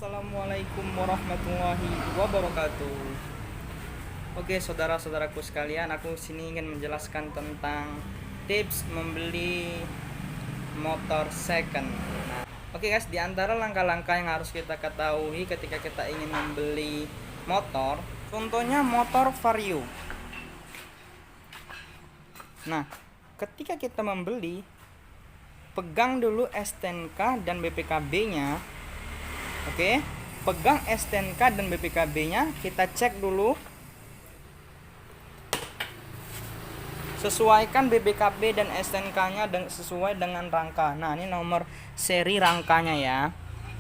Assalamualaikum warahmatullahi wabarakatuh. Oke, saudara-saudaraku sekalian, aku sini ingin menjelaskan tentang tips membeli motor second. Oke guys, di antara langkah-langkah yang harus kita ketahui ketika kita ingin membeli motor, contohnya motor Vario. Nah, ketika kita membeli, pegang dulu STNK dan BPKB-nya. Oke, pegang STNK dan BPKB-nya, kita cek dulu. Sesuaikan BPKB dan STNK-nya sesuai dengan rangka. Nah, ini nomor seri rangkanya ya.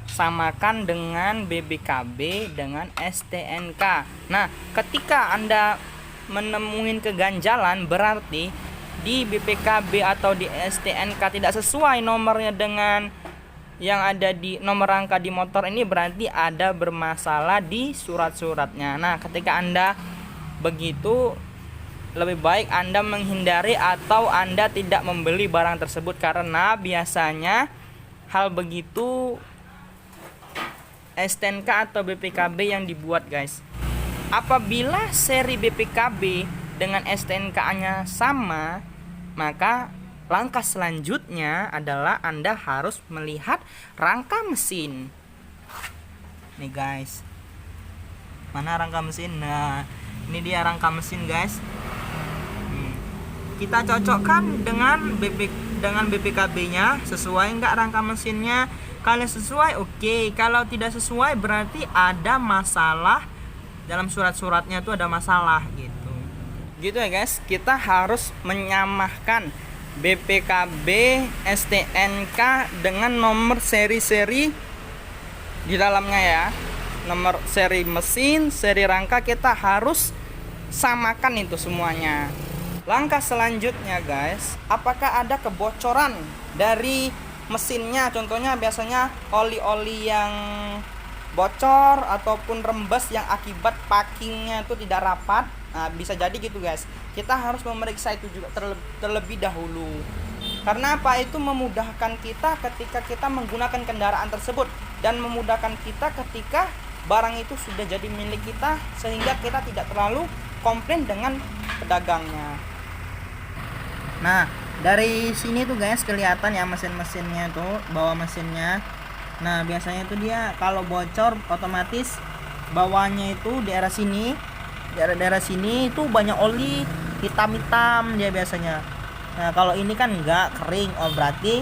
Samakan dengan BPKB dengan STNK. Nah, ketika Anda menemukan keganjalan, berarti di BPKB atau di STNK tidak sesuai nomornya dengan yang ada di nomor rangka di motor ini, berarti ada bermasalah di surat-suratnya. Nah, ketika Anda begitu, lebih baik Anda menghindari atau Anda tidak membeli barang tersebut, karena biasanya hal begitu STNK atau BPKB yang dibuat, guys. Apabila seri BPKB dengan STNK-nya sama, maka langkah selanjutnya adalah Anda harus melihat rangka mesin. Nih guys, mana rangka mesin? Nah, ini dia rangka mesin, guys. Kita cocokkan dengan BPKB-nya, sesuai enggak rangka mesinnya. Kalau sesuai, oke. Kalau tidak sesuai, berarti ada masalah dalam surat-suratnya, itu ada masalah gitu. Gitu ya guys, kita harus menyamakan BPKB, STNK dengan nomor seri-seri di dalamnya ya. Nomor seri mesin, seri rangka, kita harus samakan itu semuanya. Langkah selanjutnya guys, apakah ada kebocoran dari mesinnya? Contohnya biasanya oli-oli yang bocor ataupun rembes yang akibat packingnya itu tidak rapat. Nah, bisa jadi gitu guys. Kita harus memeriksa itu juga terlebih dahulu. Karena apa? Itu memudahkan kita ketika kita menggunakan kendaraan tersebut, dan memudahkan kita ketika barang itu sudah jadi milik kita, sehingga kita tidak terlalu komplain dengan pedagangnya. Nah, dari sini tuh guys kelihatan ya mesin-mesinnya tuh, bawah mesinnya. Nah, biasanya itu dia kalau bocor otomatis bawahnya itu daerah sini, daerah sini itu banyak oli hitam-hitam dia biasanya. Nah, kalau ini kan enggak, kering, oh berarti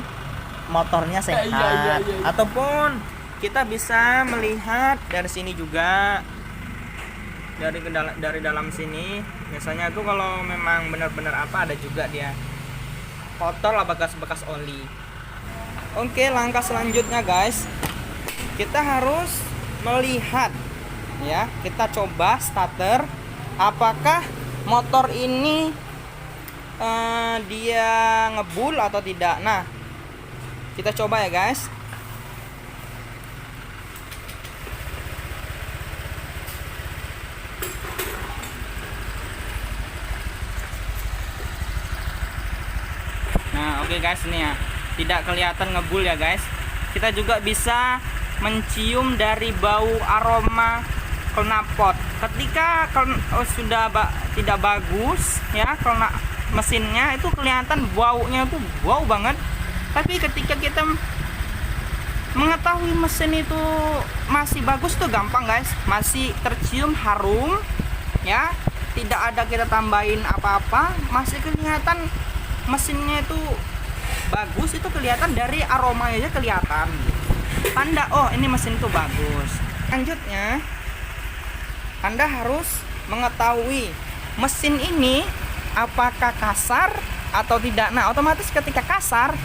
motornya sehat. Iya. Ataupun kita bisa melihat dari sini juga, dari dalam sini. Biasanya tuh kalau memang benar-benar apa, ada juga dia kotor lah, bekas-bekas oli. Oke, langkah selanjutnya guys, kita harus melihat ya. Kita coba starter, apakah motor ini dia ngebul atau tidak. Nah, kita coba ya guys. Nah, oke guys, ini ya, tidak kelihatan ngebul ya guys. Kita juga bisa mencium dari bau aroma knalpot. Ketika sudah tidak bagus ya mesinnya, itu kelihatan baunya itu bau banget. Tapi ketika kita mengetahui mesin itu masih bagus tuh gampang guys, masih tercium harum ya, tidak ada kita tambahin apa-apa, masih kelihatan mesinnya itu bagus. Itu kelihatan dari aromanya aja kelihatan, tanda oh ini mesin itu bagus. Selanjutnya Anda harus mengetahui mesin ini apakah kasar atau tidak. Nah, otomatis ketika kasar,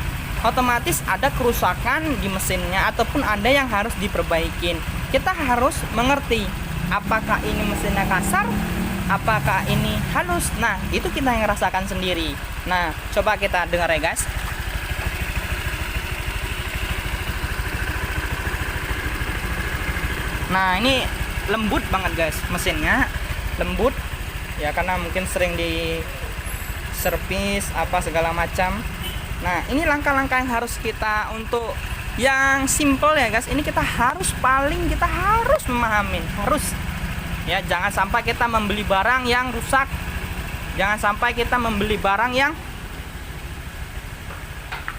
otomatis ada kerusakan di mesinnya ataupun ada yang harus diperbaikin. Kita harus mengerti apakah ini mesinnya kasar, apakah ini halus. Nah, itu kita yang rasakan sendiri. Nah, coba kita dengar ya guys. Nah, ini lembut banget guys, mesinnya lembut ya, karena mungkin sering di servis apa segala macam. Nah, ini langkah-langkah yang harus kita untuk yang simple ya guys. Ini kita harus memahami, harus ya. Jangan sampai kita membeli barang yang rusak, jangan sampai kita membeli barang yang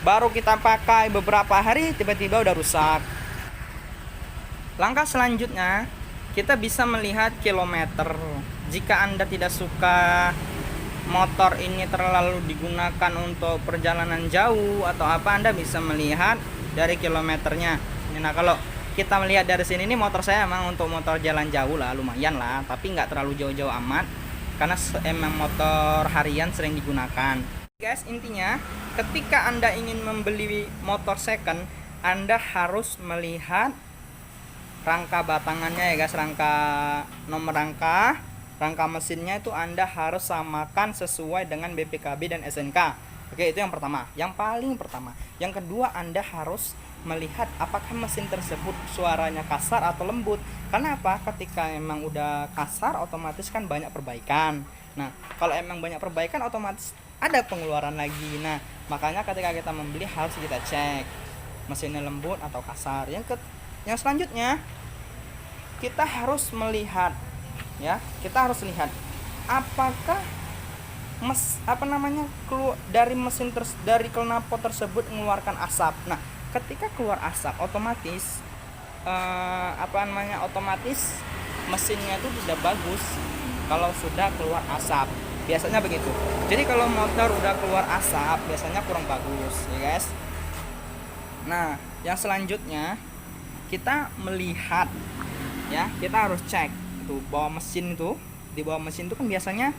baru kita pakai beberapa hari tiba-tiba udah rusak. Langkah selanjutnya, kita bisa melihat kilometer. Jika Anda tidak suka motor ini terlalu digunakan untuk perjalanan jauh atau apa, Anda bisa melihat dari kilometernya. Nah, kalau kita melihat dari sini, ini motor saya emang untuk motor jalan jauh lah, lumayan lah, tapi nggak terlalu jauh-jauh amat karena emang motor harian sering digunakan. Guys, intinya ketika Anda ingin membeli motor second, Anda harus melihat rangka batangannya ya guys, nomor rangka mesinnya itu Anda harus samakan sesuai dengan BPKB dan SNK. Oke, itu yang pertama, yang paling pertama. Yang kedua, Anda harus melihat apakah mesin tersebut suaranya kasar atau lembut. Karena apa? Ketika emang udah kasar, otomatis kan banyak perbaikan. Nah, kalau emang banyak perbaikan, otomatis ada pengeluaran lagi. Nah, makanya ketika kita membeli harus kita cek mesinnya lembut atau kasar. Yang selanjutnya, kita harus melihat ya, kita harus lihat apakah dari dari knalpot tersebut mengeluarkan asap. Nah, ketika keluar asap, otomatis otomatis mesinnya itu tidak bagus kalau sudah keluar asap. Biasanya begitu. Jadi kalau motor udah keluar asap, biasanya kurang bagus, ya guys. Nah, yang selanjutnya kita melihat ya, kita harus cek itu bawah mesin itu. Di bawah mesin itu kan biasanya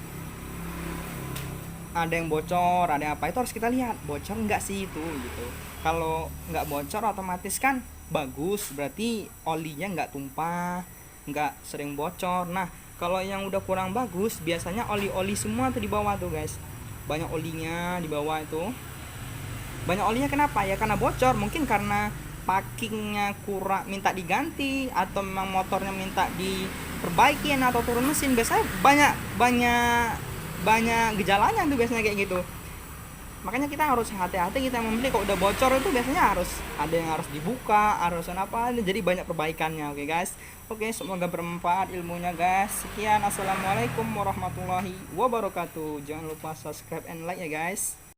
ada yang bocor, ada yang apa, itu harus kita lihat bocor enggak sih itu gitu. Kalau nggak bocor otomatis kan bagus, berarti olinya nggak tumpah, nggak sering bocor. Nah, kalau yang udah kurang bagus, biasanya oli-oli semua tuh di bawah tuh guys, banyak olinya di bawah itu. Banyak olinya kenapa? Ya karena bocor, mungkin karena packingnya kurang, minta diganti, atau memang motornya minta diperbaikin atau turun mesin. Biasanya banyak gejalanya tuh biasanya kayak gitu. Makanya kita harus hati-hati kita membeli. Kalau udah bocor itu biasanya harus ada yang harus dibuka, harus apa, jadi banyak perbaikannya. Oke guys, oke, semoga bermanfaat ilmunya guys. Sekian, assalamualaikum warahmatullahi wabarakatuh. Jangan lupa subscribe and like ya guys.